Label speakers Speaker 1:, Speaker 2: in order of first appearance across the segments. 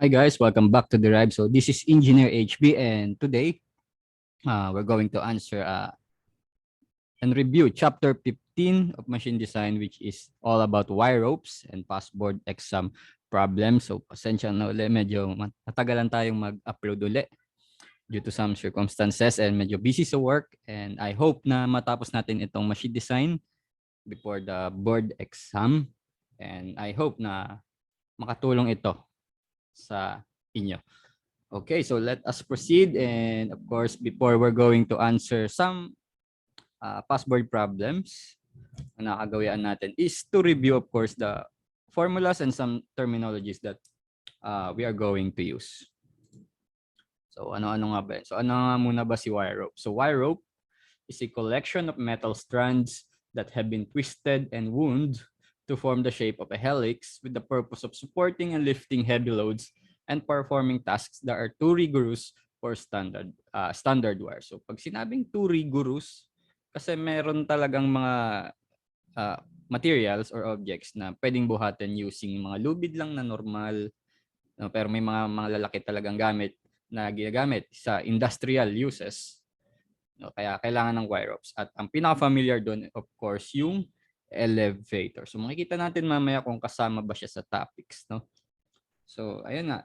Speaker 1: Hi guys, welcome back to Derive. So this is Engineer HB and today we're going to answer and review chapter 15 of machine design, which is all about wire ropes and passboard exam problems. So pasensya na ulit, medyo matagalan tayong mag-upload ulit due to some circumstances and medyo busy sa work, and I hope na matapos natin itong machine design before the board exam, and I hope na makatulong ito sa inyo. Okay, so let us proceed. And of course, before we're going to answer some password problems, ang nakagawian natin is to review, of course, the formulas and some terminologies that we are going to use. So ano-ano nga ba? So ano nga muna ba si wire rope? So wire rope is a collection of metal strands that have been twisted and wound to form the shape of a helix with the purpose of supporting and lifting heavy loads and performing tasks that are too rigorous for standard wire. So pag sinabing too rigorous, kasi meron talagang mga materials or objects na pwedeng buhatin using mga lubid lang na normal, no? Pero may mga lalaki talagang gamit na ginagamit sa industrial uses. No, kaya kailangan ng wire ropes. At ang pinaka-familiar doon, of course, yung elevator. So makikita natin mamaya kung kasama ba siya sa topics, no? So ayun nga.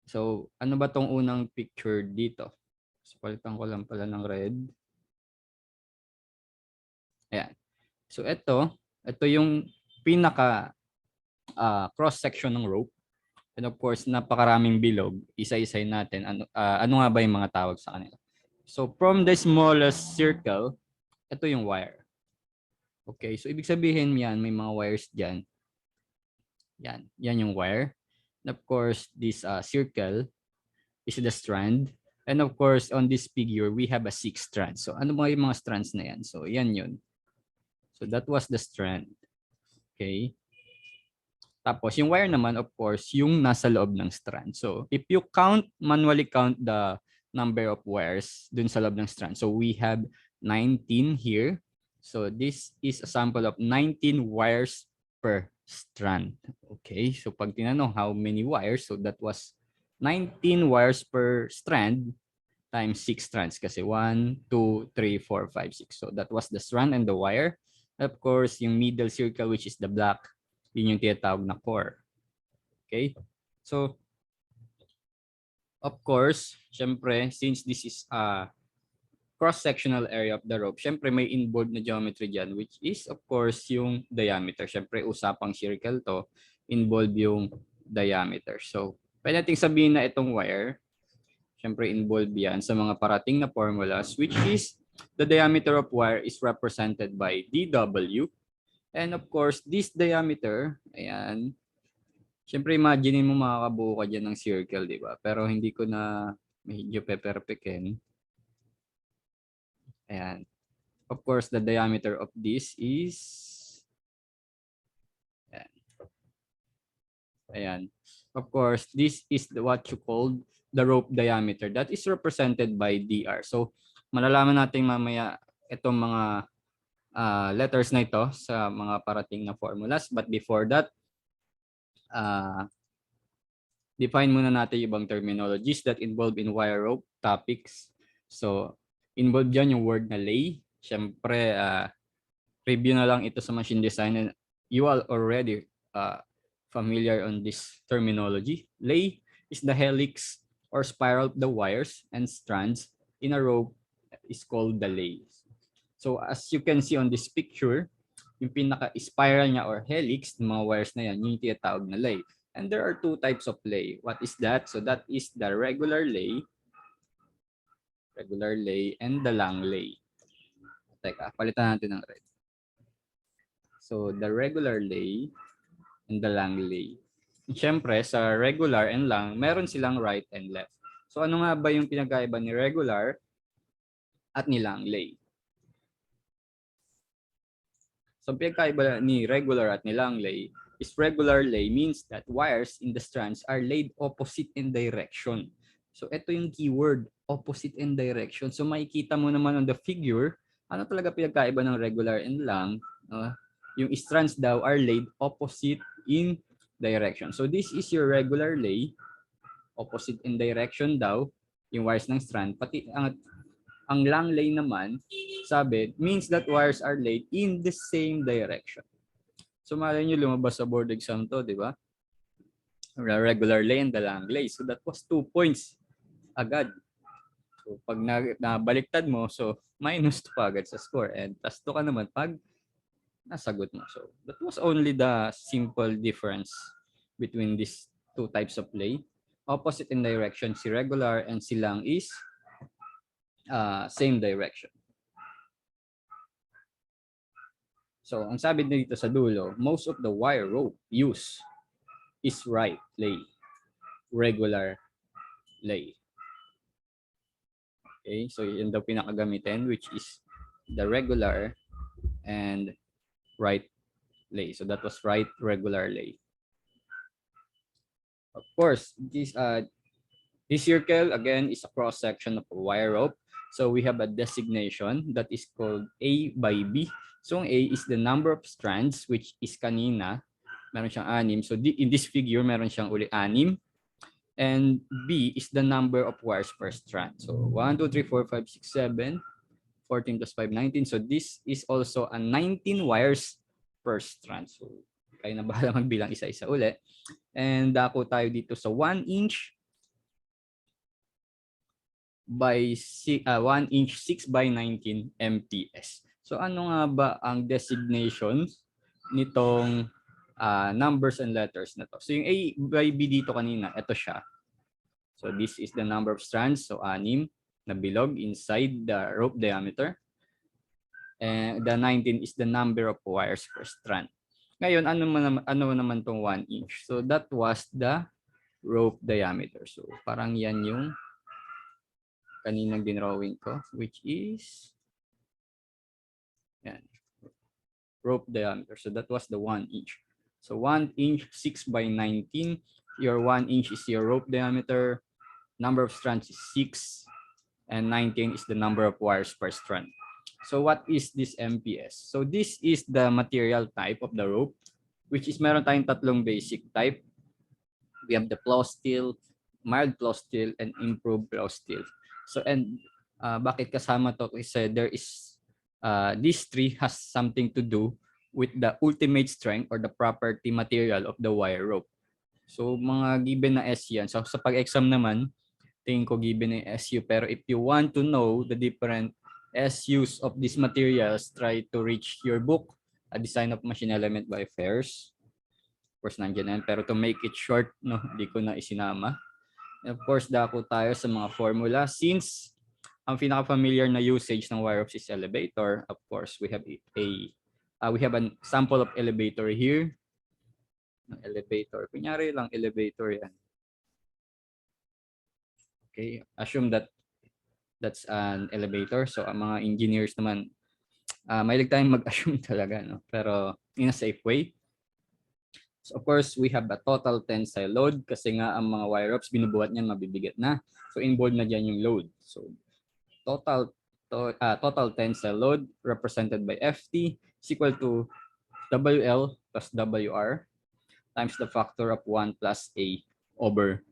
Speaker 1: So ano ba tong unang picture dito? So palitan ko lang pala ng red. Ayan. So ito yung pinaka cross-section ng rope. And of course, napakaraming bilog. Isa-isay natin. Ano nga ba yung mga tawag sa kanila? So from the smallest circle, ito yung wire. Okay, so ibig sabihin yan, may mga wires dyan. Yan yung wire. And of course, this circle is the strand. And of course, on this figure, we have a 6 strands. So ano ba yung mga strands na yan? So yan yun. So that was the strand. Okay. Tapos yung wire naman, of course, yung nasa loob ng strand. So if you manually count the number of wires dun sa loob ng strand. So we have 19 here. So this is a sample of 19 wires per strand. Okay, so pag tinanong how many wires, so that was 19 wires per strand times 6 strands kasi 1, 2, 3, 4, 5, 6. So that was the strand and the wire. Of course, yung middle circle, which is the black, yun yung tinatawag na core. Okay? So, of course, syempre, since this is a cross-sectional area of the rope, syempre may involved na geometry dyan, which is, of course, yung diameter. Syempre, usapang circle to, involve yung diameter. So, pwede nating sabihin na itong wire, syempre involved yan sa mga parating na formulas, which is the diameter of wire is represented by dW. And of course, this diameter, ayan, syempre imagine mo makakabuo ka dyan ng circle, di ba? Pero hindi ko na medyo pe-perfectin. Ayan. Of course, the diameter of this is, ayan. Ayan. Of course, this is what you call the rope diameter. That is represented by dr. So, malalaman natin mamaya itong mga letters na ito sa mga parating na formulas. But before that, define muna natin yung ibang terminologies that involved in wire rope topics. So, involved dyan yung word na lay. Siyempre, review na lang ito sa machine design and you are already familiar on this terminology. Lay is the helix or spiral of the wires and strands in a rope is called the lay. So as you can see on this picture, yung pinaka-spiral niya or helix ng mga wires na yan, yung tinatawag na lay. And there are two types of lay. What is that? So that is the regular lay and the lang lay. Teka, palitan natin ng red. So the regular lay and the lang lay. Siyempre, sa regular and lang, meron silang right and left. So ano nga ba yung pinagkaiba ni regular at ni lang lay? So pinagkaiba ni regular at ni lang lay is regular lay means that wires in the strands are laid opposite in direction. So ito yung keyword, opposite in direction. So makikita mo naman on the figure, ano talaga pinagkaiba ng regular and lang? Yung strands daw are laid opposite in direction. So this is your regular lay, opposite in direction daw yung wires ng strand, pati ang long lay naman, sabi, means that wires are laid in the same direction. So malay nyo, lumabas sa board exam to, di ba? The regular lay and the long lay. So that was 2 points agad. So pag nabaliktad mo, so -2 pa agad sa score. And +2 ka naman pag nasagot mo. So that was only the simple difference between these two types of lay. Opposite in direction, si regular, and si long is same direction. So ang sabi dito sa dulo, most of the wire rope used is right lay, regular lay. Okay, so yun daw pinakagamitin, which is the regular and right lay. So that was right regular lay. Of course, this circle again is a cross section of a wire rope. So we have a designation that is called A by B. So A is the number of strands, which is kanina meron siyang 6. So in this figure meron siyang uli 6. And B is the number of wires per strand. So 1, 2, 3, 4, 5, 6, 7, 14 plus 5, 19. So this is also a 19 wires per strand. So kayo na bahala magbilang isa-isa uli. And dako tayo dito sa 1 inch by 1 inch 6 by 19 MTS. So ano nga ba ang designations nitong numbers and letters na to? So yung A by B dito kanina, ito siya. So this is the number of strands, so 6 na bilog inside the rope diameter. And the 19 is the number of wires per strand. Ngayon, ano naman tong 1 inch? So that was the rope diameter. So parang yan yung kaninang dinrawing ko, which is yan, rope diameter. So that was the 1 inch. So 1 inch 6 by 19. Your 1 inch is your rope diameter. Number of strands is 6. And 19 is the number of wires per strand. So what is this MPS? So this is the material type of the rope, which is meron tayong tatlong basic type. We have the plow steel, mild plow steel, and improved plow steel. So and bakit kasama to? Kasi there is these three has something to do with the ultimate strength or the property material of the wire rope. So mga given na S yan. So sa pag-exam naman, tingin ko given na SU. Pero if you want to know the different SUs of these materials, try to reach your book, A Design of Machine Element by Fairs. Of course, nandiyan yan. Pero to make it short, no, hindi ko na isinama. And of course, dako tayo sa mga formula. Since ang pinaka-familiar na usage ng wire ropes is elevator, of course, we have we have a sample of elevator here. Elevator. Kunyari lang elevator yan. Okay, assume that that's an elevator. So ang mga engineers naman, mahilig tayong mag-assume talaga, no? Pero in a safe way. So of course, we have a total tensile load kasi nga ang mga wire ropes, binubuhat niyan, mabibigat na. So involved na dyan yung load. So total tensile load represented by FT is equal to WL plus WR times the factor of 1 plus A over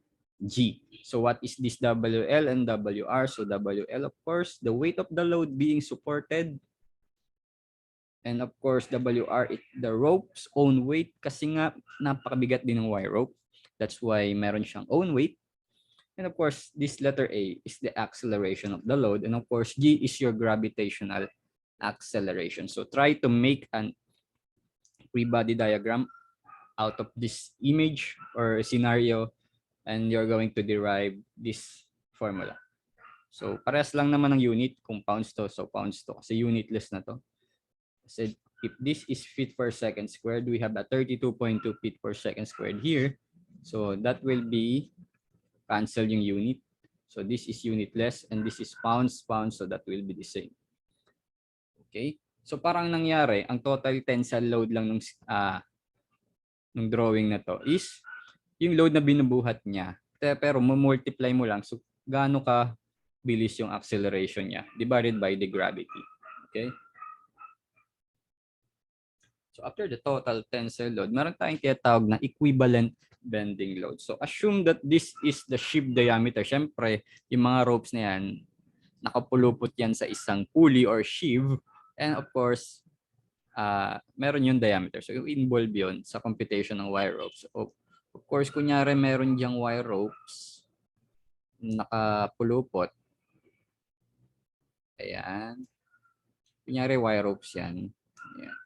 Speaker 1: G. So what is this WL and WR? So WL, of course, the weight of the load being supported. And of course, WR, the rope's own weight kasi nga napakabigat din ng wire rope. That's why meron siyang own weight. And of course, this letter A is the acceleration of the load. And of course, G is your gravitational acceleration. So try to make an free body diagram out of this image or scenario, and you're going to derive this formula. So parehas lang naman ng unit kung pounds to, so pounds to kasi unitless na to. So if this is feet per second squared, we have a 32.2 feet per second squared here. So that will be cancel yung unit. So this is unitless and this is pounds, so that will be the same. Okay? So parang nangyari, ang total tensile load lang nung drawing na to is yung load na binubuhat niya. Pero multiply mo lang, so gaano ka bilis yung acceleration niya divided by the gravity. Okay? So So after the total tensile load, meron tayong tinatawag na equivalent bending load. So assume that this is the sheave diameter. Siyempre, yung mga ropes na yan, nakapulupot yan sa isang pulley or sheave. And of course, meron yung diameter. So involve yun sa computation ng wire ropes. Of course, kunyari meron diyang wire ropes nakapulupot. Ayan. Kunyari wire ropes yan. Ayan.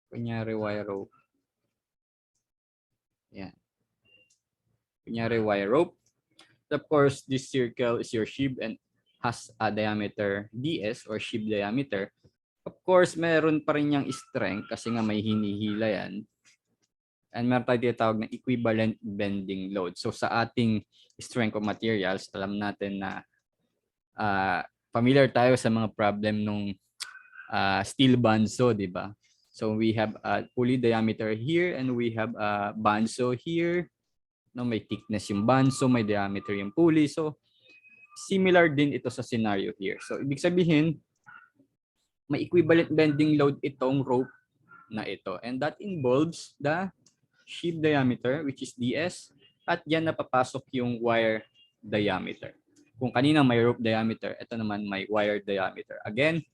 Speaker 1: Kunyari wire rope. Ayan. Kunyari wire rope. Of course, this circle is your sheave and has a diameter ds or sheave diameter. Of course, meron pa rin yung strength kasi nga may hinihila yan. And meron tayo tinatawag na equivalent bending load. So sa ating strength of materials, alam natin na familiar tayo sa mga problem nung steel bandsaw, di ba? So we have a pulley diameter here and we have a bandsaw here. No, may thickness yung bandsaw, may diameter yung pulley. So similar din ito sa scenario here. So ibig sabihin, may equivalent bending load itong rope na ito. And that involves the sheave diameter, which is ds, at yan napapasok yung wire diameter. Kung kanina may rope diameter, ito naman may wire diameter. Again,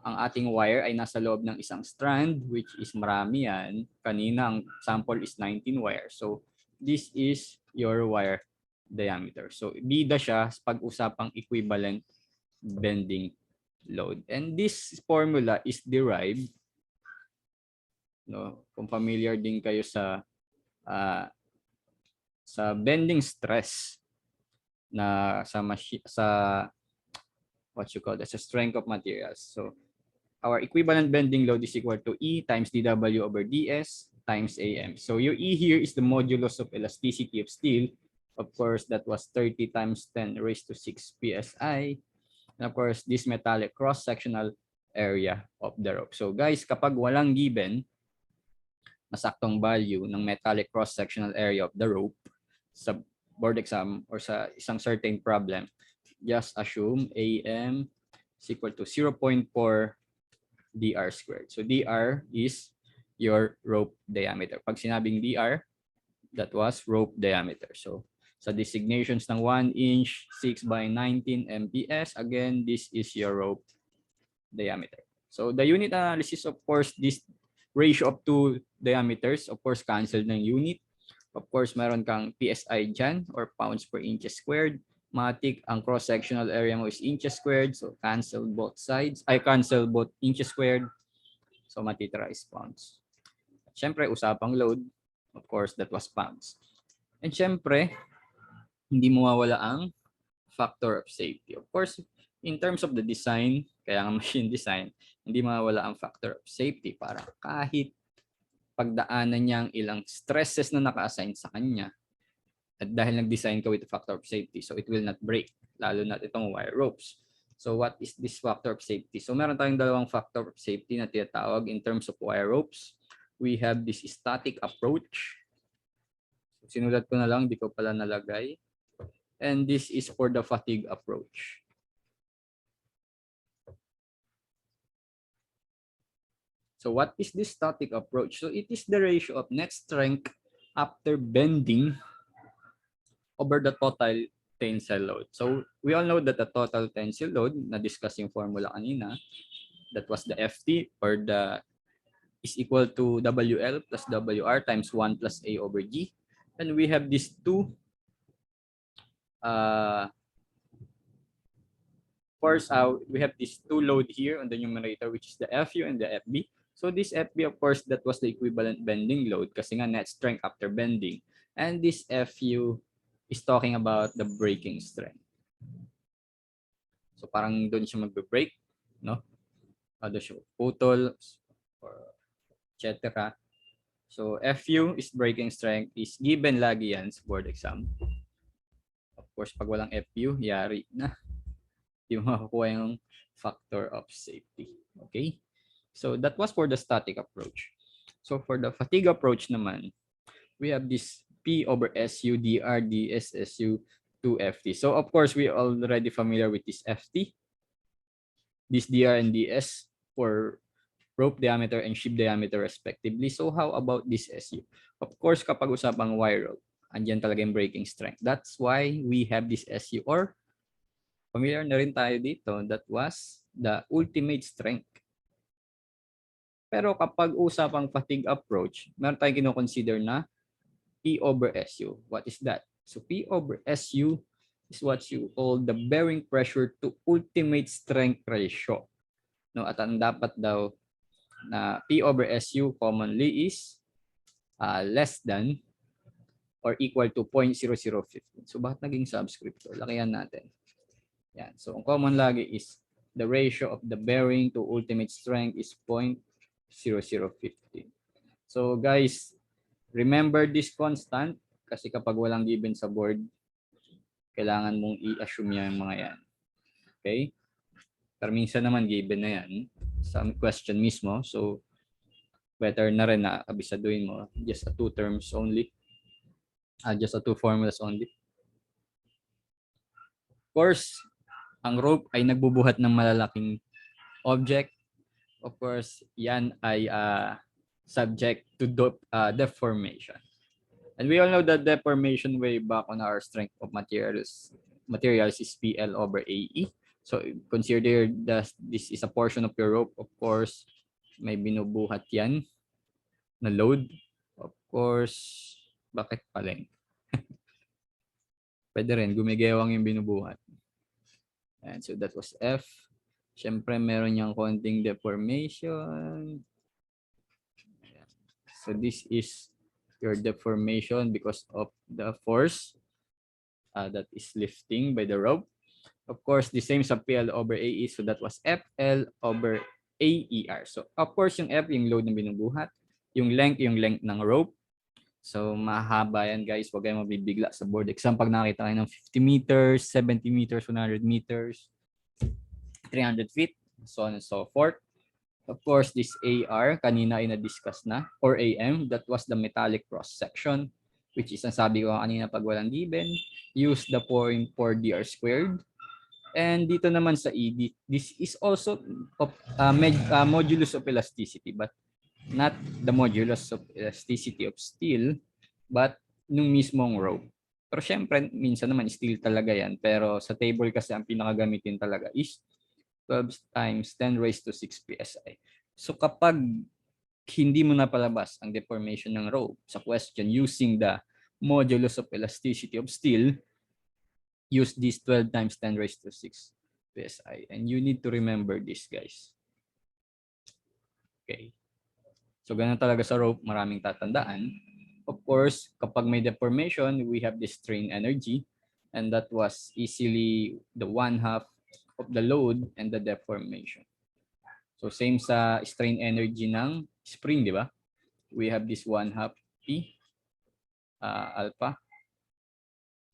Speaker 1: ang ating wire ay nasa loob ng isang strand, which is marami yan. Kanina ang sample is 19 wires. So this is your wire diameter. So bida siya sa pag-usapang equivalent bending load. And this formula is derived, no, kung familiar din kayo sa bending stress na sa what you call that, sa strength of materials. So our equivalent bending load is equal to E times dW over ds times AM. So your E here is the modulus of elasticity of steel. Of course, that was 30 times 10 raised to 6 psi. And of course, this metallic cross-sectional area of the rope. So guys, kapag walang given na saktong value ng metallic cross-sectional area of the rope sa board exam or sa isang certain problem, just assume AM is equal to 0.4 dr squared. So dr is your rope diameter. Pag sinabing dr, that was rope diameter. So sa designations ng 1 inch, 6 by 19 MPS, again, this is your rope diameter. So the unit analysis, of course, this ratio of two diameters, of course, cancel ng unit. Of course, meron kang PSI dyan or pounds per inches squared. Matik, ang cross-sectional area mo is inches squared. So cancel both sides. I cancel both inches squared. So matitira is pounds. At syempre, usapang load. Of course, that was pounds. And syempre, hindi mawawala ang factor of safety. Of course, in terms of the design, kaya nga machine design, hindi mawawala ang factor of safety para kahit pagdaanan niya ang ilang stresses na naka-assign sa kanya, at dahil nag-design ka with the factor of safety, so it will not break, lalo na itong wire ropes. So what is this factor of safety? So meron tayong dalawang factor of safety na tinatawag in terms of wire ropes. We have this static approach. Sinulat ko na lang, di ko pala nalagay. And this is for the fatigue approach. So what is this static approach? So it is the ratio of net strength after bending over the total tensile load. So we all know that the total tensile load, na-discuss yung formula kanina, that was the FT or the is equal to WL plus WR times 1 plus A over G. And we have these two we have this two load here on the numerator, which is the FU and the FB. So this FB, of course, that was the equivalent bending load kasi nga net strength after bending. And this FU is talking about the breaking strength. So parang doon siya magbe-break, no? Doon siya putol, or etc. So FU is breaking strength is given lagi yan sa board exam. Of course, pag walang FU, yari na. Yung makukuha yung factor of safety. Okay? So that was for the static approach. So for the fatigue approach naman, we have this P over SU dr ds SU 2FT. So of course, we are already familiar with this FT. This dr and ds for rope diameter and ship diameter respectively. So how about this SU? Of course, kapag usapang wire rope, andyan talaga yung breaking strength. That's why we have this SU, or familiar na rin tayo dito, that was the ultimate strength. Pero kapag usapang fatigue approach, meron tayong kino-consider na P over SU. What is that? So P over SU is what you call the bearing pressure to ultimate strength ratio. No, at ang dapat daw na P over SU commonly is less than or equal to 0.0015. So bakit naging subscript? So lakihan natin. Yan. So ang common lagi is the ratio of the bearing to ultimate strength is 0.0015. So guys, remember this constant kasi kapag walang given sa board, kailangan mong i-assume yung mga yan. Okay? Pero minsan naman given na yan sa question mismo. So better na rin na abisaduhin mo just a two terms only. Just a two formulas only. Of course, ang rope ay nagbubuhat ng malalaking object. Of course, yan ay subject to deformation. And we all know that deformation way back on our strength of materials is PL over AE. So consider that this is a portion of your rope. Of course, may binubuhat yan na load. Of course, bakit paleng? Pwede rin, gumigewang yung binubuhat. And so that was F. Siyempre, meron niyang konting deformation. So this is your deformation because of the force that is lifting by the rope. Of course, the same sa PL over AE. So that was FL over AER. So of course, yung F, yung load ng binubuhat. Yung length ng rope. So mahaba yan guys. Huwag kayong mabibigla sa board exam. Pag nakita kayo ng 50 meters, 70 meters, 100 meters, 300 feet, so on and so forth. Of course, this AR, kanina ay na-discuss na, or AM, that was the metallic cross-section, which is, ang sabi ko kanina pag walang given, use the 0.4 dr squared. And dito naman sa ED, this is also of, modulus of elasticity, but not the modulus of elasticity of steel, but nung mismong rope. Pero syempre, minsan naman steel talaga yan. Pero sa table kasi ang pinakagamitin talaga is 12 times 10 raised to 6 PSI. So kapag hindi mo napalabas ang deformation ng rope sa question using the modulus of elasticity of steel, use this 12 times 10 raised to 6 PSI. And you need to remember this, guys. Okay. So ganun talaga sa rope, maraming tatandaan. Of course, kapag may deformation, we have the strain energy. And that was easily the 1/2 of the load and the deformation. So same sa strain energy ng spring, di ba? We have this 1/2 P alpha.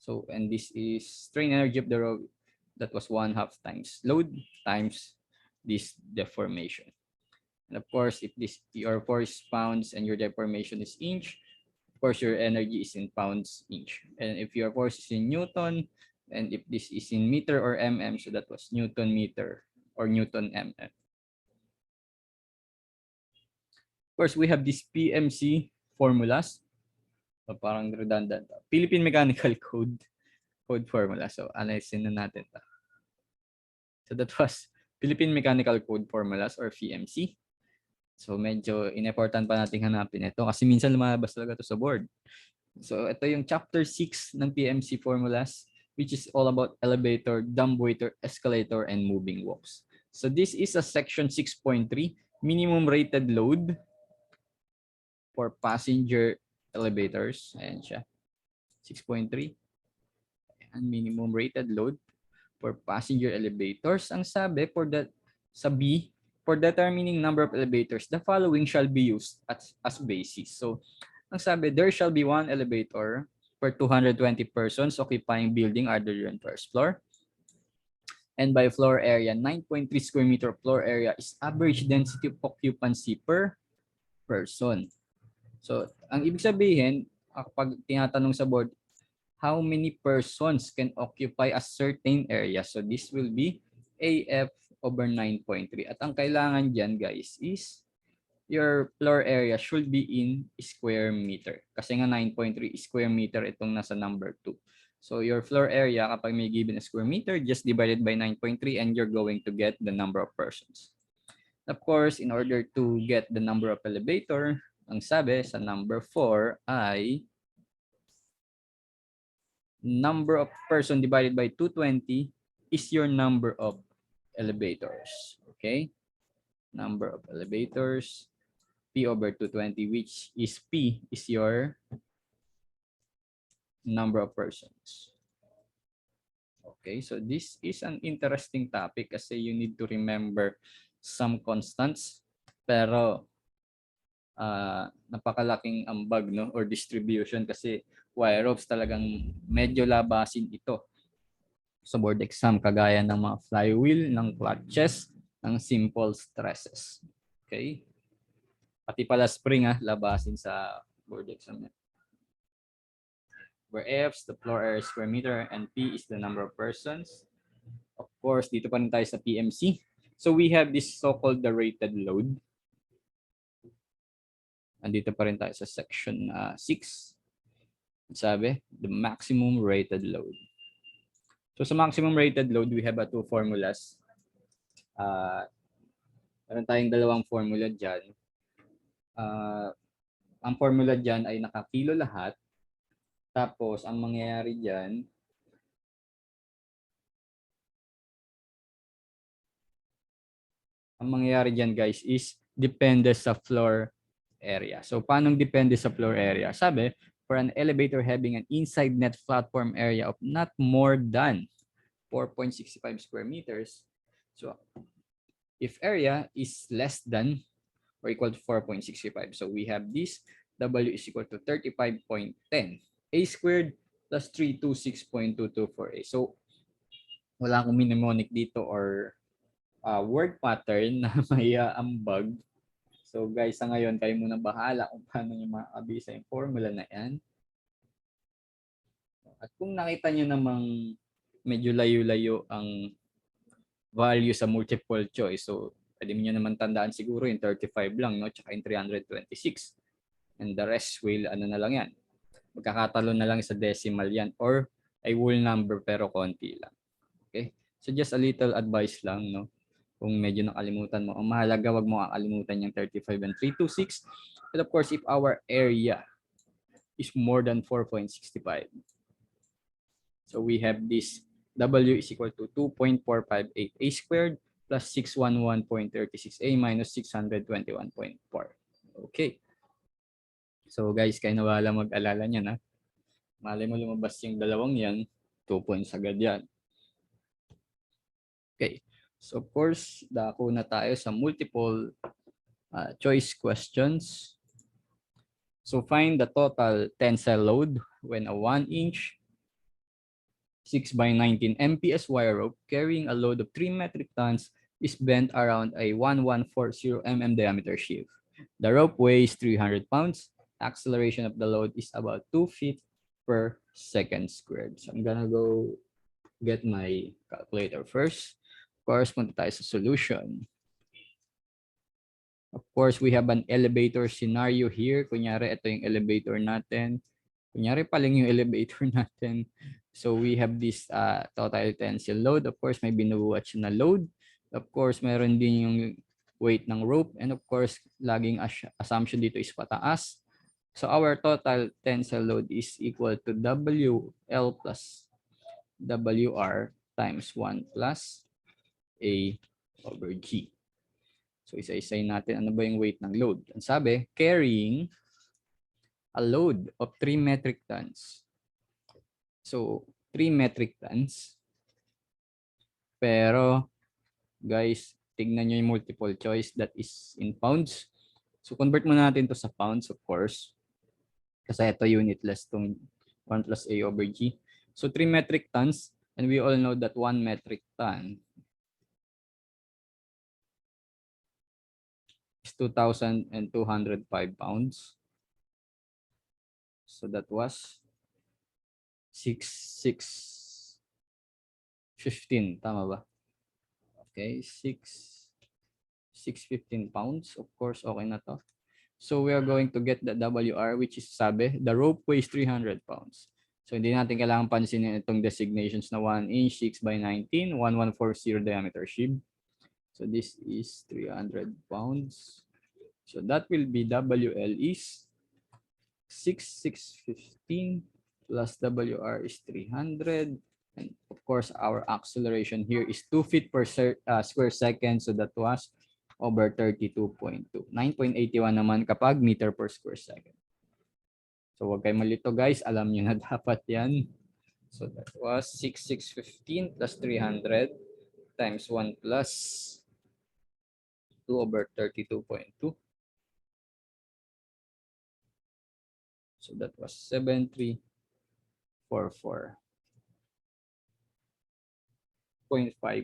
Speaker 1: So, and this is strain energy of the rope. That was 1/2 times load times this deformation. And of course, if this your force is pounds and your deformation is inch, of course your energy is in pounds inch. And if your force is in Newton, and if this is in meter or mm, so that was Newton meter or Newton mm. Of course, we have this PMC formulas. So parang redundant. Philippine Mechanical Code formula. So analysin na natin. So that was Philippine Mechanical Code formulas or PMC. So medyo in-important pa natin hanapin ito kasi minsan lumabas talaga ito sa board. So ito yung chapter 6 ng PMC formulas, which is all about elevator, dumbwaiter, escalator, and moving walks. So this is a section 6.3, minimum rated load for passenger elevators. Ayan siya. 6.3. And minimum rated load for passenger elevators. Ang sabi for that sa B, for determining number of elevators, the following shall be used as basis. So, ang sabi, there shall be one elevator per 220 persons occupying building other than first floor. And by floor area, 9.3 square meter floor area is average density of occupancy per person. So, ang ibig sabihin, kapag tinatanong sa board, how many persons can occupy a certain area? So, this will be AF over 9.3. At ang kailangan dyan, guys, is your floor area should be in square meter. Kasi nga 9.3 square meter itong nasa number 2. So your floor area, kapag may given a square meter, just divide it by 9.3 and you're going to get the number of persons. Of course, in order to get the number of elevator, ang sabi sa number 4 ay number of person divided by 220 is your number of elevators. Okay? Number of elevators, P over 220, which is P is your number of persons. Okay, so this is an interesting topic kasi you need to remember some constants, pero napakalaking ambag, no, or distribution kasi wire ropes talagang medyo labasin ito sa board exam, kagaya ng mga flywheel, ng clutches, ng simple stresses. Okay? Pati pala spring, labasin sa board exam. Where F is the floor area square meter and P is the number of persons. Of course, dito pa rin tayo sa PMC. So we have this so-called the rated load. Andito pa rin tayo sa section 6. Sabi, the maximum rated load. So sa maximum rated load, we have two formulas. Meron tayong dalawang formula dyan. Ang formula dyan ay nakakilo lahat. Tapos, ang mangyayari dyan, guys, is depende sa floor area. So, paano depende sa floor area? Sabi, for an elevator having an inside net platform area of not more than 4.65 square meters. So, if area is less than or equal to 4.65, so we have this, W is equal to 35.10. A squared plus 326.224A. So, wala akong mnemonic dito or word pattern na may ambag. So, guys, sa ngayon, kayo muna bahala kung paano nyo makabisa yung formula na yan. At kung nakita nyo namang medyo layo-layo ang value sa multiple choice, so, pwede nyo naman tandaan siguro yung 35 lang, no? Tsaka yung 326. And the rest will, ano na lang yan, magkakatalo na lang sa decimal yan or ay whole number pero konti lang. Okay? So just a little advice lang, no? Kung medyo nakalimutan mo, ang mahalaga, wag mo kakalimutan yung 35 and 326. But of course, if our area is more than 4.65, so we have this W is equal to 2.458A squared plus 611.36A minus 621.4. Okay. So guys, kayo na wala mag-alala niyan, ha? Malay mo lumabas yung dalawang yan, 2 points agad yan. Okay. So of course, dako na tayo sa multiple choice questions. So find the total tensile load when a 1-inch 6 by 19 MPS wire rope carrying a load of 3 metric tons is bent around a 1140 mm diameter sheave. The rope weighs 300 pounds. Acceleration of the load is about 2 feet per second squared. So I'm gonna go get my calculator first. Of course, punta tayo sa solution. Of course, we have an elevator scenario here. Kunyari, ito yung elevator natin. Kunyari pa lang yung elevator natin. So we have this total tensile load. Of course, may binubuhat siya na load. Of course, meron din yung weight ng rope. And of course, laging assumption dito is pataas. So our total tensile load is equal to WL plus WR times 1 plus A over G. So isa-isay natin ano ba yung weight ng load. Ang sabi, carrying a load of 3 metric tons. So 3 metric tons. Pero guys, tignan nyo yung multiple choice that is in pounds. So convert muna natin to sa pounds, of course. Kasi ito unitless tong 1 plus A over G. So 3 metric tons, and we all know that 1 metric ton is 2,205 pounds. So that was 6,615. Tama ba? Okay, 6, 615 pounds. Of course, okay na to. So we are going to get the WR, which is sabi, the rope weighs 300 pounds. So hindi natin kailangan pansinin itong designations na 1 inch, 6 by 19, 1140 diameter sheave. So this is 300 pounds. So that will be WL is 6,615 plus WR is 300. And of course, our acceleration here is 2 feet per square second. So that was over 32.2. 9.81 naman kapag meter per square second. So wag kayo malito guys. Alam niyo na dapat yan. So that was 6,615 plus 300 times 1 plus 2 over 32.2. So that was 7,344.5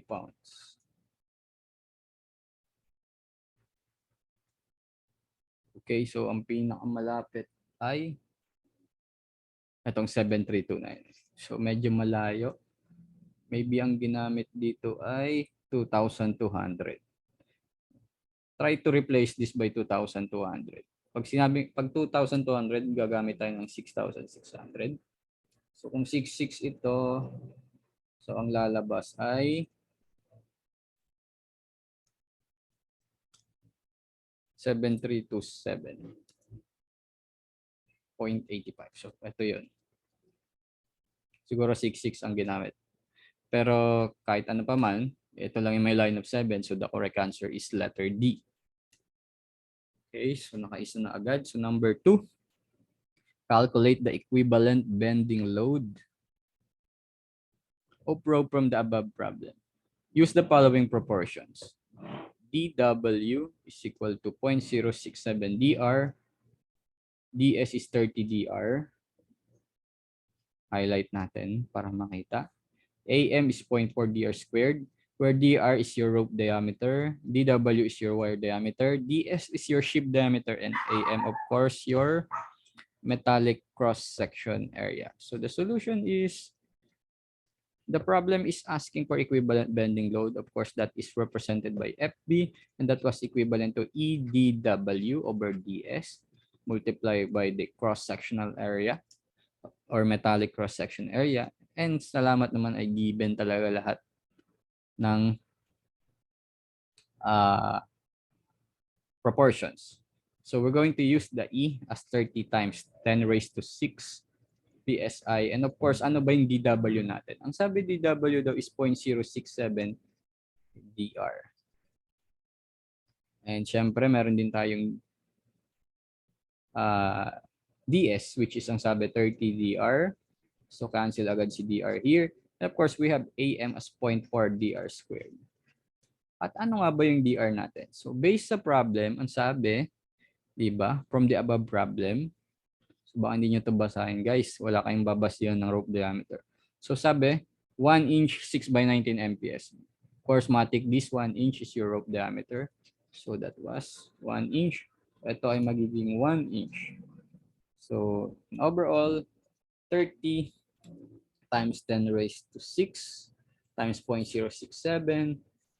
Speaker 1: pounds. Okay, so ang pinakamalapit ay itong 7,329. So medyo malayo. Maybe ang ginamit dito ay 2,200. Try to replace this by 2,200. Pag 2,200, gagamit tayo ng 6,600. So kung 66 ito, so ang lalabas ay 7,327.85. So ito yun. Siguro 66 ang ginamit. Pero kahit ano pa man, ito lang yung may line of 7. So the correct answer is letter D. Okay, so nakaisa na agad. So number 2, calculate the equivalent bending load of rope from the above problem. Use the following proportions. dW is equal to 0.067 dr. ds is 30 dr. Highlight natin para makita. AM is 0.4 dr squared, where dr is your rope diameter, dW is your wire diameter, ds is your sheave diameter, and AM, of course, your metallic cross-section area. So the solution is, the problem is asking for equivalent bending load. Of course, that is represented by FB, and that was equivalent to EDW over DS multiplied by the cross-sectional area or metallic cross-section area. And salamat naman ay given talaga lahat ng proportions. So we're going to use the E as 30 times 10 raised to 6 PSI. And of course, ano ba yung DW natin? Ang sabi DW daw is 0.067 dr. And syempre, meron din tayong DS, which is ang sabi 30 dr. So cancel agad si dr here. And of course, we have AM as 0.4 dr squared. At ano nga ba yung dr natin? So based sa problem, ang sabi, di ba, from the above problem, so baka hindi nyo ito basahin guys, wala kayong babasihan ng rope diameter. So sabi, 1 inch 6 by 19 MPS. Of course, matik, this 1 inch is your rope diameter. So that was 1 inch. Ito ay magiging 1 inch. So overall, 30 times 10 raised to 6 times 0.067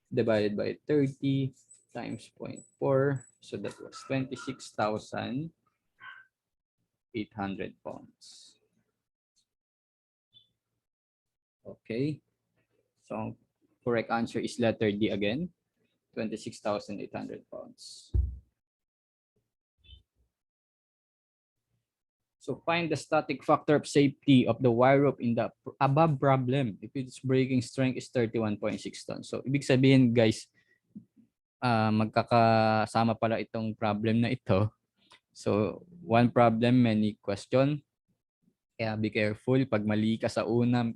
Speaker 1: divided by 30 times 0.4. So that was 26,800 pounds. Okay. So correct answer is letter D again, 26,800 pounds. So find the static factor of safety of the wire rope in the above problem if its breaking strength is 31.6 tons. So ibig sabihin guys, magkakasama pala itong problem na ito. So one problem, many question. Kaya be careful, pag mali ka sa una,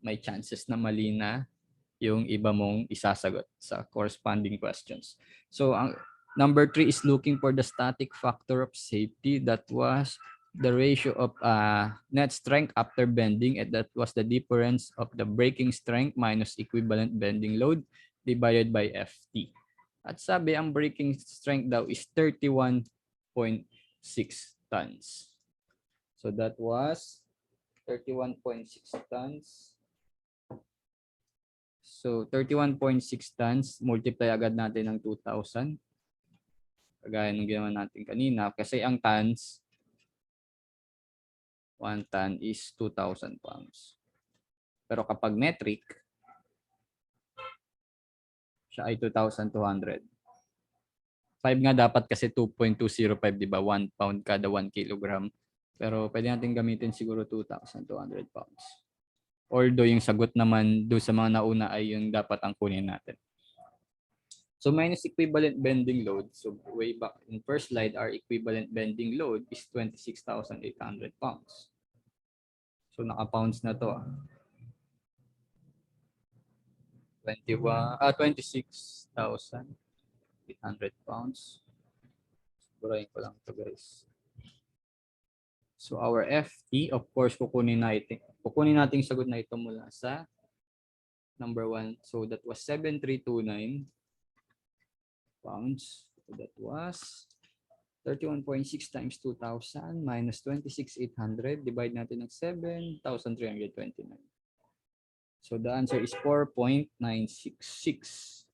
Speaker 1: may chances na mali na yung iba mong isasagot sa corresponding questions. So ang number 3 is looking for the static factor of safety. That was the ratio of net strength after bending, and that was the difference of the breaking strength minus equivalent bending load divided by FT. At sabi, ang breaking strength daw is 31.6 tons. So that was 31.6 tons. So 31.6 tons, multiply agad natin ng 2,000. Kagaya ng ginawa natin kanina. Kasi ang tons, 1 ton is 2,000 pounds. Pero kapag metric, siya ay 2,200. 5 nga dapat kasi 2.205, di ba? 1 pound kada 1 kilogram. Pero pwede natin gamitin siguro 2,200 pounds. Although yung sagot naman doon sa mga nauna ay yung dapat ang kunin natin. So minus equivalent bending load. So way back in first slide, our equivalent bending load is 26,800 pounds. So naka-pounds na to. 26,800 pounds. Burahin ko lang to, guys. So our FT, of course, kukunin natin sagot na ito mula sa number 1. So that was 7,329 pounds. So that was 31.6 times 2,000 minus 26,800. Divide natin ng 7,329. So the answer is 4.966.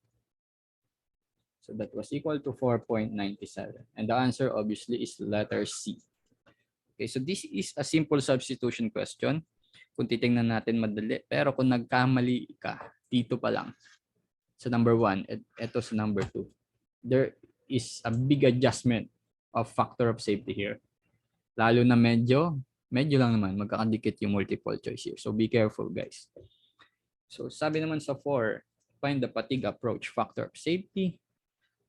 Speaker 1: So that was equal to 4.97. And the answer obviously is letter C. Okay, so this is a simple substitution question. Kung titingnan natin madali. Pero kung nagkamali ka, dito pa lang. Sa number 1, ito sa number 2. There is a big adjustment of factor of safety here. Lalo na medyo lang naman, magkakadikit yung multiple choice here. So be careful, guys. So sabi naman sa 4, find the fatigue approach factor of safety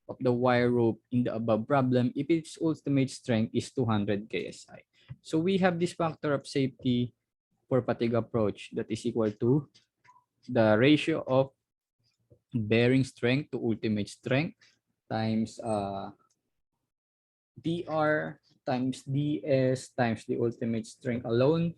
Speaker 1: of the wire rope in the above problem if its ultimate strength is 200 KSI. So we have this factor of safety for fatigue approach that is equal to the ratio of bearing strength to ultimate strength times dr times ds times the ultimate strength alone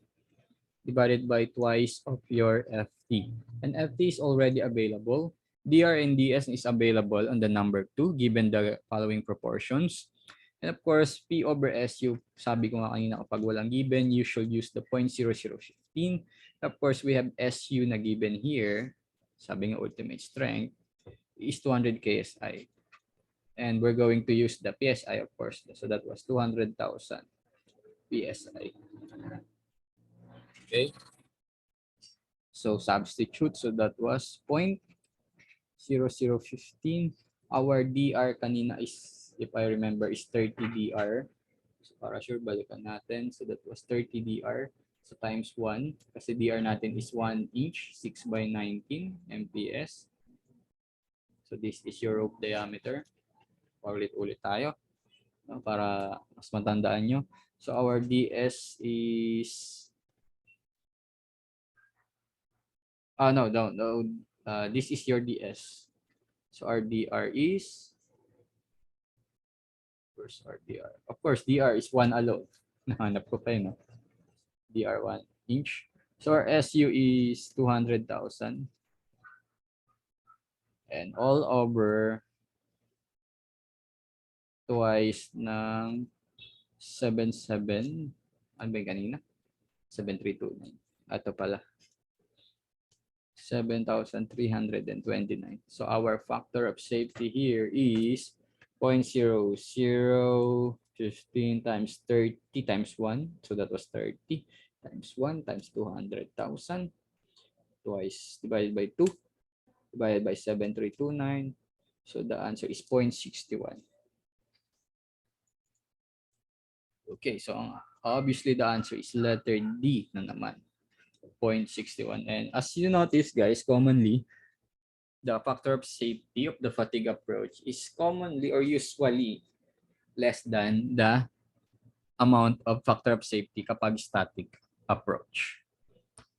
Speaker 1: divided by twice of your FT. And FT is already available. DR and DS is available on the number 2 given the following proportions. And of course, P over SU, sabi ko nga kanina kapag walang given, you should use the 0.0015. Of course, we have SU na given here. Sabi nga ultimate strength is 200 KSI. And we're going to use the PSI, of course. So that was 200,000 PSI. Okay. So substitute. So that was 0.0015. Our DR kanina is, if I remember, is 30 DR. So para sure, balikan natin. So that was 30 DR. So times 1. Kasi DR natin is 1 inch, 6 by 19 MPS. So this is your rope diameter. Paulit-ulit tayo para mas matandaan nyo. So our DS is no. This is your DS. So our DR is, where's our DR? Of course, DR is 1 alone. Nahanap ko pa yun, no? DR 1 inch. So our SU is 200,000. And all over twice ng 77. Ano ba yung kanina? 7,329. Ito pala. 7,329. So our factor of safety here is 0.0015 times 30 times 1. So that was 30 times 1 times 200,000 twice divided by 2 divided by 7,329. So the answer is 0.61. Okay, so obviously the answer is letter D na naman. 0.61. And as you notice, guys, commonly, the factor of safety of the fatigue approach is commonly or usually less than the amount of factor of safety kapag static approach.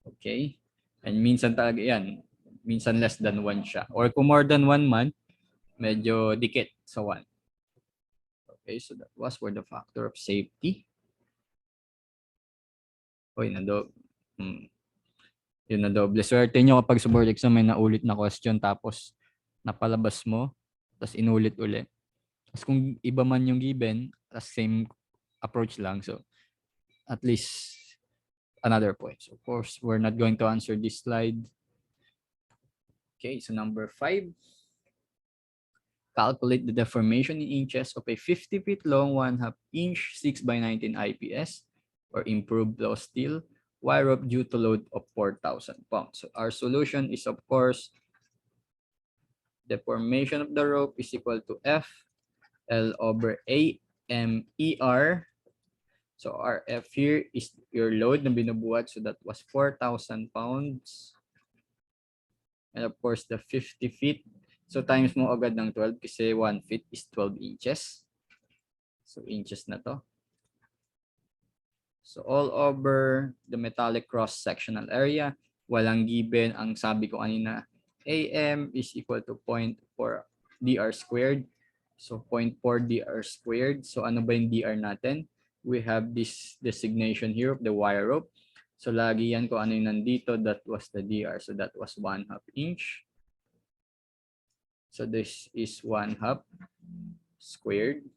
Speaker 1: Okay? And minsan talaga yan. Minsan less than 1 siya. Or kung more than 1 man, medyo dikit sa 1. Okay, so that was for the factor of safety. Oy, yun na doble. Swerte nyo kapag sa board exam may naulit na question tapos napalabas mo, tapos inulit ulit. Tapos kung iba man yung given, same approach lang. So at least another point. So of course, we're not going to answer this slide. Okay, so number 5. Calculate the deformation in inches of a 50 feet long 1/2 inch 6 by 19 IPS or improved flow steel wire rope due to load of 4,000 pounds. So our solution is, of course, deformation of the rope is equal to F L over A M E R. So our F here is your load na binubuhat. So that was 4,000 pounds. And of course, the 50 feet. So times mo agad ng 12 kasi 1 feet is 12 inches. So inches na to. So all over the metallic cross-sectional area, walang given. Ang sabi ko kanina, AM is equal to 0.4 dr squared. So 0.4 dr squared. So ano ba yung dr natin? We have this designation here of the wire rope. So lagi yan kung ano yung nandito, that was the dr. So that was 1/2 inch. So this is 1/2 squared.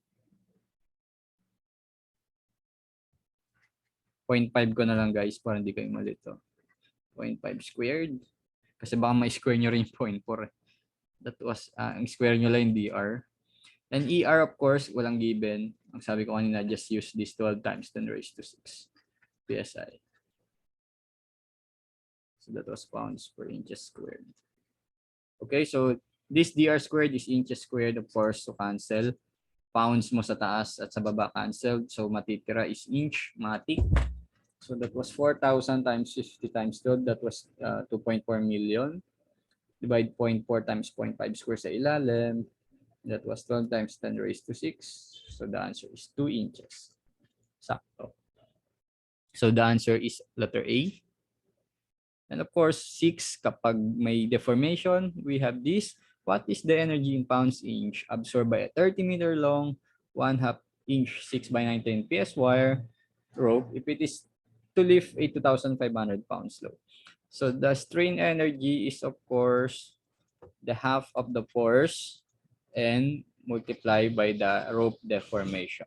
Speaker 1: 0.5 ko na lang guys para hindi kayo malito. 0.5 squared. Kasi baka ma-square nyo rin 0.4. That was, ang square nyo lang yung dr. And ER of course, walang given. Ang sabi ko kanina, just use this 12 times 10 raised to 6 PSI. So that was pounds per inches squared. Okay, so this dr squared is inches squared, of course, to cancel. Pounds mo sa taas at sa baba canceled. So matitira is inch, matik. So that was 4,000 times 50 times 12. That was 2.4 million. Divide 0.4 times 0.5 square sa ilalim. That was 12 times 10 raised to 6. So the answer is 2 inches. Sakto. So the answer is letter A. And of course, 6, kapag may deformation, we have this. What is the energy in pounds inch absorbed by a 30-meter long 1/2 inch 6 by 19 PS wire rope if it is to lift a 2,500 pounds load? So the strain energy is, of course, the half of the force and multiply by the rope deformation.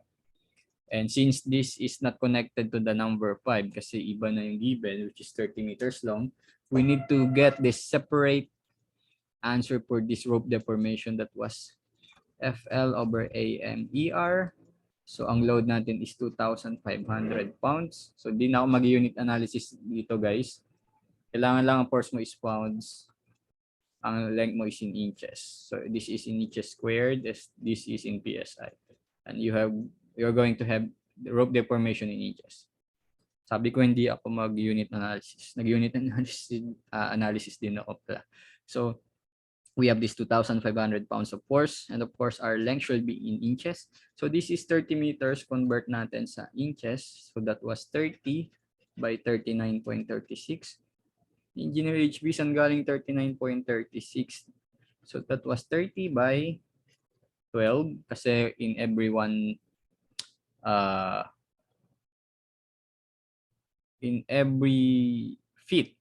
Speaker 1: And since this is not connected to the number 5 kasi iba na yung given, which is 30 meters long, we need to get this separate answer for this rope deformation that was FL over AMER. So ang load natin is 2,500 pounds. So di na ako mag-unit analysis dito guys. Kailangan lang ang force mo is pounds. Ang length mo is in inches. So this is in inches squared. This is in PSI. And you're going to have the rope deformation in inches. Sabi ko hindi ako mag-unit analysis. Nag-unit analysis din ako pala. So we have this 2,500 pounds of force, and of course our length should be in inches. So this is 30 meters, convert natin sa inches. So that was 30 by 39.36. Engineer HB, saan galing 39.36? So that was 30 by 12 kasi in every one in every feet,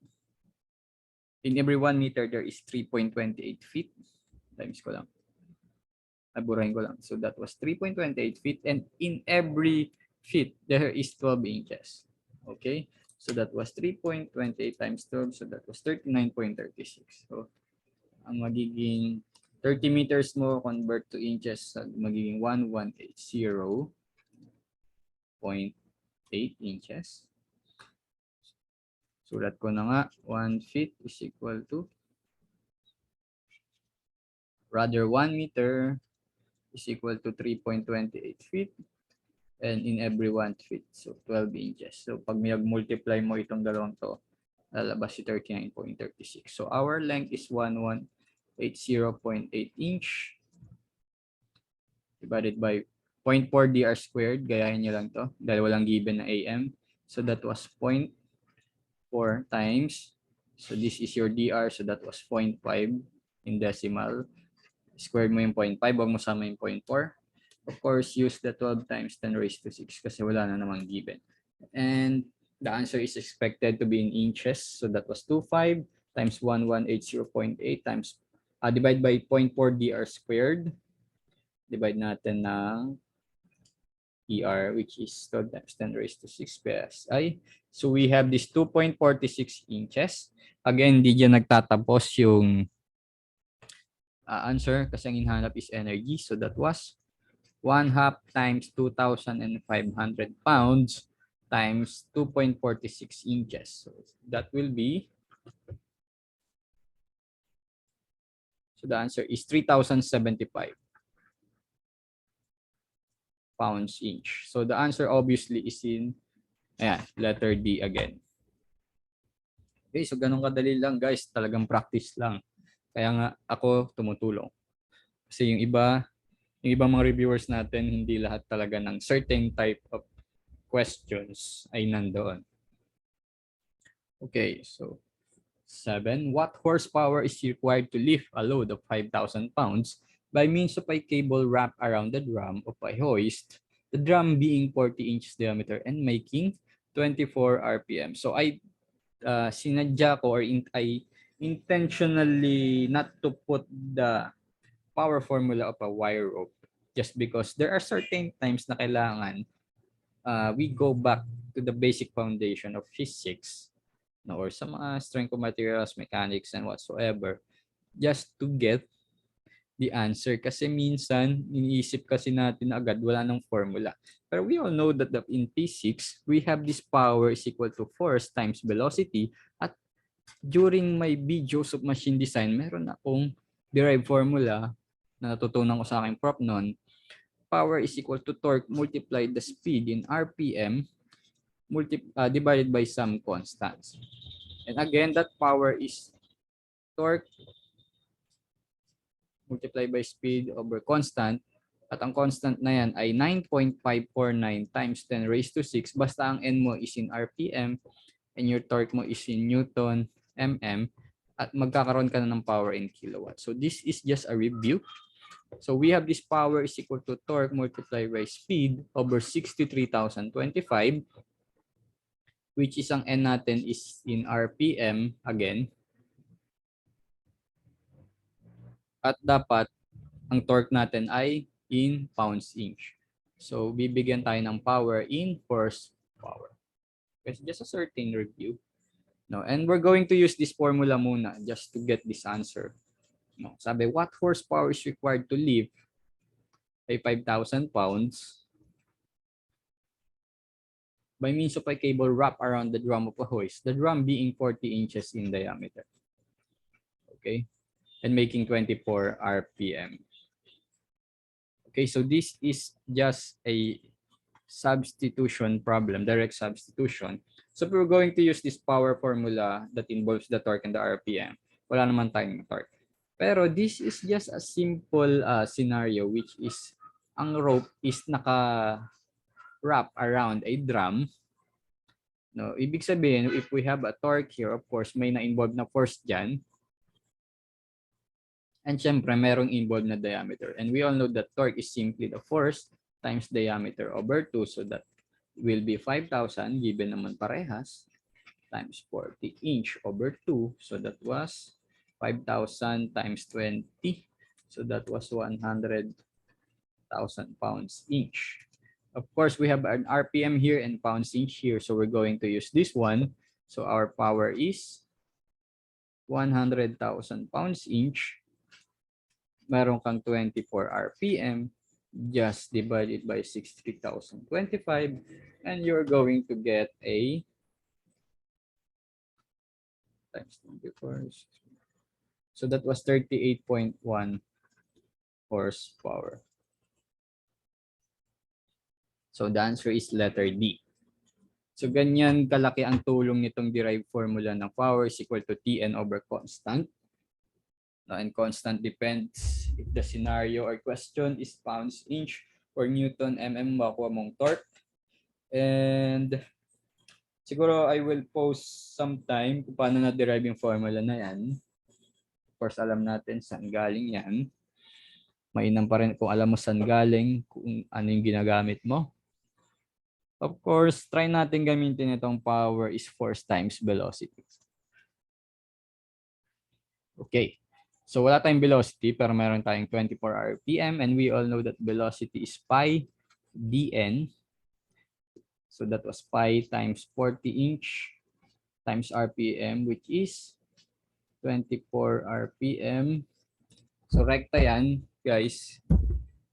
Speaker 1: in every 1 meter there is 3.28 feet. Times ko lang. Aburahin ko lang. So that was 3.28 feet, and in every feet there is 12 inches. Okay? So that was 3.28 times 12. So that was 39.36. So ang magiging 30 meters mo convert to inches, magiging 1180.8 inches. Sulat ko na nga, 1 feet is equal to, rather 1 meter is equal to 3.28 feet, and in every 1 feet, so 12 inches. So pag multiply mo itong dalawang to, lalabas si 39.36. So our length is 1180.8 inch divided by 0.4 dr squared. Gayahin nyo lang to dahil walang given na AM. So that was 0.4 times. So this is your dr. So that was 0.5 in decimal. Square mo yung 0.5. Huwag mo sama yung 0.4. Of course, use the 12 times 10 raised to 6 kasi wala na namang given. And the answer is expected to be in inches. So that was 25 times 1180.8 times divide by 0.4 dr squared. Divide natin ng ER, which is 12 times 10 raised to 6 PSI. So we have this 2.46 inches. Again, di dyan nagtatapos yung answer kasi ang hinahanap is energy. So that was 1/2 times 2,500 pounds times 2.46 inches. So that will be, so the answer is 3,075 pounds inch. So the answer obviously is in, ayan, letter D again. Okay, so ganun kadali lang guys, talagang practice lang. Kaya nga ako tumutulong. Kasi yung ibang mga reviewers natin, hindi lahat talaga ng certain type of questions ay nandoon. Okay, so 7. What horsepower is required to lift a load of 5,000 pounds by means of a cable wrapped around the drum of a hoist, the drum being 40 inches diameter and making 24 RPM. So I sinadya ko or I intentionally not to put the power formula of a wire rope just because there are certain times na kailangan we go back to the basic foundation of physics, no, or sa mga strength of materials, mechanics, and whatsoever, just to get the answer. Kasi minsan, iniisip kasi natin na agad, wala nang formula. But we all know that in physics, we have this power is equal to force times velocity. At during my videos of machine design, meron akong derived formula na natutunan ko sa aking prof noon. Power is equal to torque multiplied the speed in RPM divided by some constants. And again, that power is torque multiplied by speed over constant. At ang constant na yan ay 9.549 times 10 raised to 6. Basta ang N mo is in RPM and your torque mo is in Newton mm. At magkakaroon ka na ng power in kilowatt. So this is just a review. So we have this power is equal to torque multiplied by speed over 63,025, which is ang N natin is in RPM again. At dapat ang torque natin ay in pounds inch. So bibigyan tayo ng power in horsepower. It's just a certain review. No, and we're going to use this formula muna just to get this answer. No, sabi, what horsepower is required to lift a 5,000 pounds by means of a cable wrapped around the drum of a hoist, the drum being 40 inches in diameter. Okay, and making 24 RPM. Okay, so this is just a substitution problem, direct substitution. So if we're going to use this power formula that involves the torque and the RPM, wala naman tayong torque. Pero this is just a simple scenario which is ang rope is naka-wrap around a drum. No, ibig sabihin, if we have a torque here, of course, may na-involve na force dyan. And syempre, merong involved na diameter. And we all know that torque is simply the force times diameter over 2. So that will be 5,000 given naman parehas times 40 inch over 2. So that was 5,000 times 20. So that was 100,000 pounds inch. Of course, we have an RPM here and pounds inch here. So we're going to use this one. So our power is 100,000 pounds inch. Meron kang 24 RPM. Just divide it by 60,025 and you're going to get a times 24. So that was 38.1 horsepower. So the answer is letter D. So ganyan kalaki ang tulong nitong derived formula ng power is equal to Tn over constant. And constant depends if the scenario or question is pounds inch or Newton mm makuha mong torque. And siguro I will post sometime kung paano na-derive yung formula na yan. Of course, alam natin saan galing yan. Mainam pa rin kung alam mo saan galing, kung ano yung ginagamit mo. Of course, try natin gamitin itong power is force times velocity. Okay. So wala tayong velocity pero meron tayong 24 RPM and we all know that velocity is pi dn. So that was pi times 40 inch times RPM which is 24 RPM So rekta yan, guys.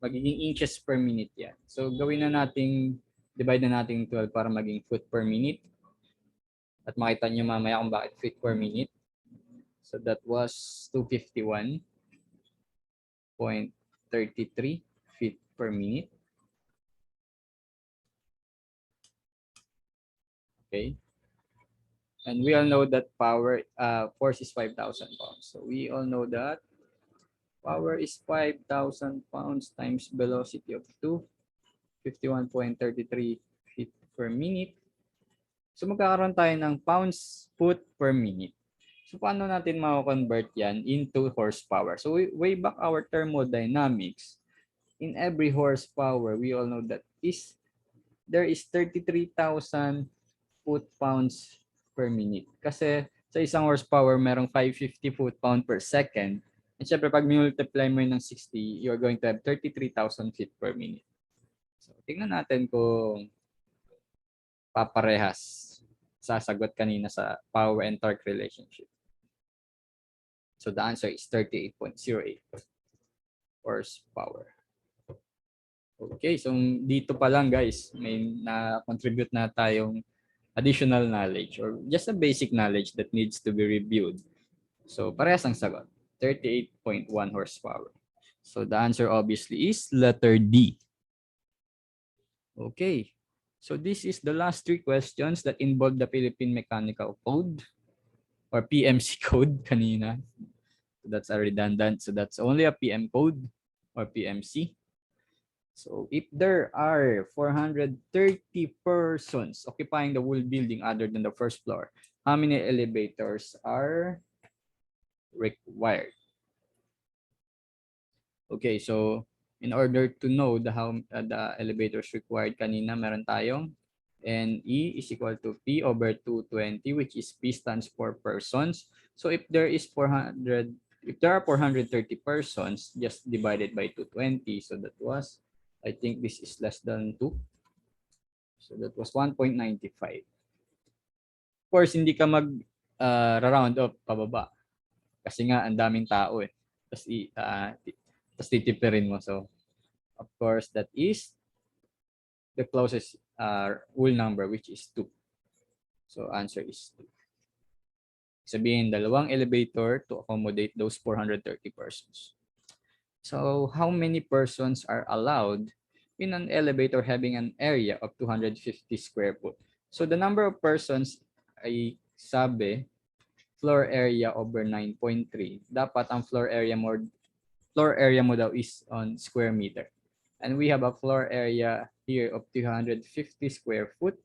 Speaker 1: Magiging inches per minute yan. So gawin na nating, divide na natin 12 para maging foot per minute. At makita nyo mamaya kung bakit feet per minute. So that was 251.33 feet per minute. Okay. And we all know that force is 5,000 pounds. So we all know that power is 5,000 pounds times velocity of 251.33 feet per minute. So magkakaroon tayo ng pounds foot per minute. So paano natin ma-convert yan into horsepower? So way back our thermodynamics, in every horsepower, we all know that there is 33,000 foot-pounds per minute. Kasi sa isang horsepower, merong 550 foot-pound per second. And syempre, pag multiply mo yun ng 60, you're going to have 33,000 feet per minute. So, tingnan natin kung paparehas sasagot kanina sa power and torque relationship. So, the answer is 38.08 horsepower. Okay, so dito pa lang guys, may na-contribute na tayong additional knowledge or just a basic knowledge that needs to be reviewed. So parehas ang sagot, 38.1 horsepower. So the answer obviously is letter D. Okay, so this is the last 3 questions that involve the Philippine Mechanical Code or PMC code kanina. So that's a redundant. So that's only a PM code or PMC. So if there are 430 persons occupying the whole building other than the first floor, how many elevators are required? Okay, so in order to know the elevators required kanina, meron tayong NE is equal to P over 220, which is P stands for persons. So if there are 430 persons, just divided by 220, so that was, I think this is less than 2. So that was 1.95. Of course, hindi ka round up pababa. Kasi nga, ang daming tao eh. Tapos titipirin mo. So, of course, that is the closest whole number, which is 2. So, answer is 2. Sabihin, dalawang elevator to accommodate those 430 persons. So, how many persons are allowed in an elevator having an area of 250 square foot? So, the number of persons ay sabi, floor area over 9.3. Dapat ang floor area mo daw is on square meter. And we have a floor area here of 250 square foot.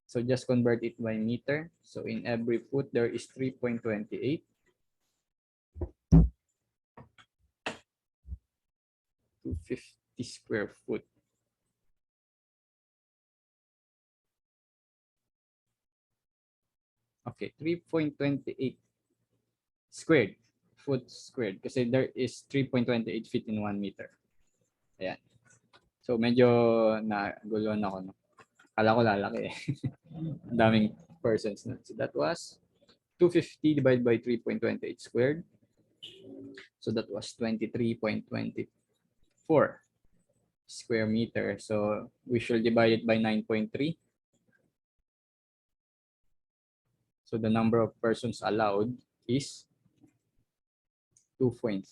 Speaker 1: So, just convert it by meter. So, in every foot, there is 3.28. 250 square foot. Okay, 3.28 squared, foot squared. Kasi there is 3.28 feet in 1 meter. Ayan. So, medyo naguluhan ako. No? Kala ko lalaki eh. Ang daming persons na. So, that was 250 divided by 3.28 squared. So, that was 23.24 square meter. So, we should divide it by 9.3. So, the number of persons allowed is 2.5.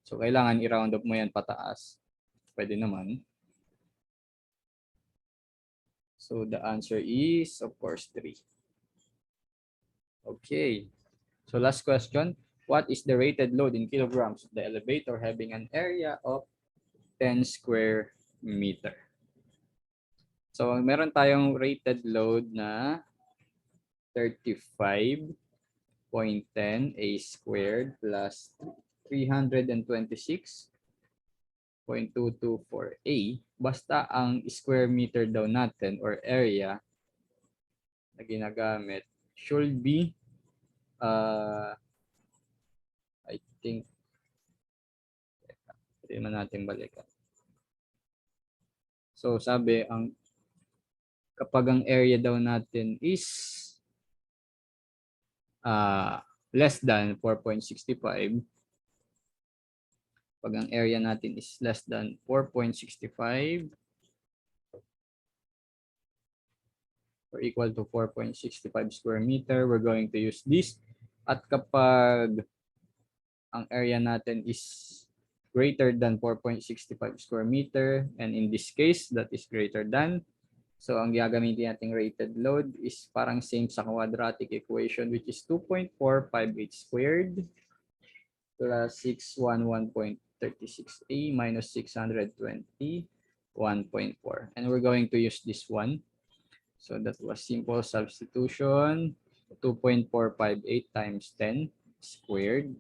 Speaker 1: So, kailangan i-round up mo yan pataas. Pwede naman. So, the answer is, of course, 3. Okay. So, last question. What is the rated load in kilograms of the elevator having an area of 10 square meter? So, meron tayong rated load na 35.10 A squared plus 326.224 A. Basta ang square meter daw natin or area na ginagamit should be I think pwede naman natin balikan. So sabi kapag ang area daw natin is less than 4.65, Pag ang area natin is less than 4.65 or equal to 4.65 square meter, we're going to use this. At kapag ang area natin is greater than 4.65 square meter, and in this case, that is greater than, so ang gagamitin nating rated load is parang same sa quadratic equation, which is 2.458 squared plus 611.36a minus 621.4. And we're going to use this one. So that was simple substitution. 2.458 times 10 squared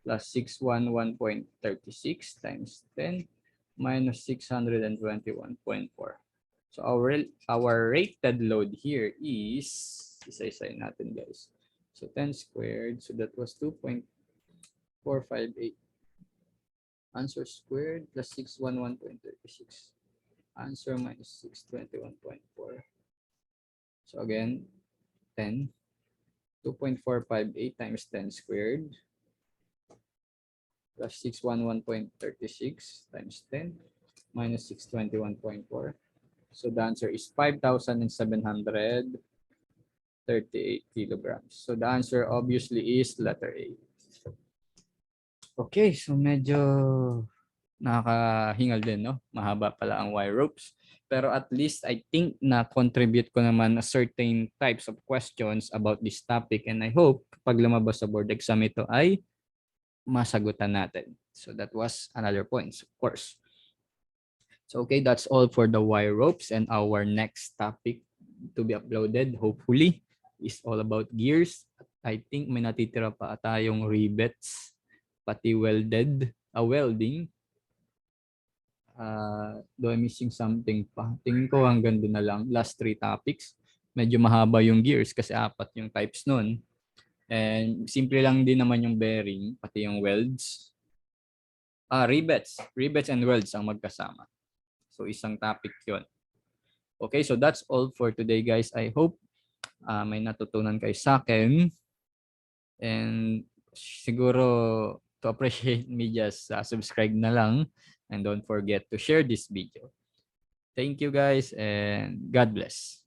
Speaker 1: plus 611.36 times 10 minus 621.4. So our rated load here is, isa-isa natin guys. So 10 squared, so that was 2.458. Answer squared plus 611.36. Answer minus 621.4. So again, 10. 2.458 times 10 squared plus 611.36 times 10 minus 621.4. So the answer is 5,738 kilograms. So the answer obviously is letter A. Okay, so medyo nakakahingal din, no? Mahaba pala ang wire ropes. Pero at least I think na contribute ko naman a certain types of questions about this topic, and I hope pag lumabas sa board exam ito ay masagutan natin. So that was another points, of course. So okay, that's all for the wire ropes, and our next topic to be uploaded, hopefully, is all about gears. I think may natitira pa tayong rivets, pati welding. Do I missing something pa? Tingin ko hanggang doon na lang. Last 3 topics. Medyo mahaba yung gears kasi 4 yung types nun. And simple lang din naman yung bearing, pati yung welds. Rivets. Rivets and welds ang magkasama. So isang topic yun. Okay, so that's all for today guys. I hope may natutunan kayo sa akin. And siguro to appreciate me, just subscribe na lang. And don't forget to share this video. Thank you guys and God bless.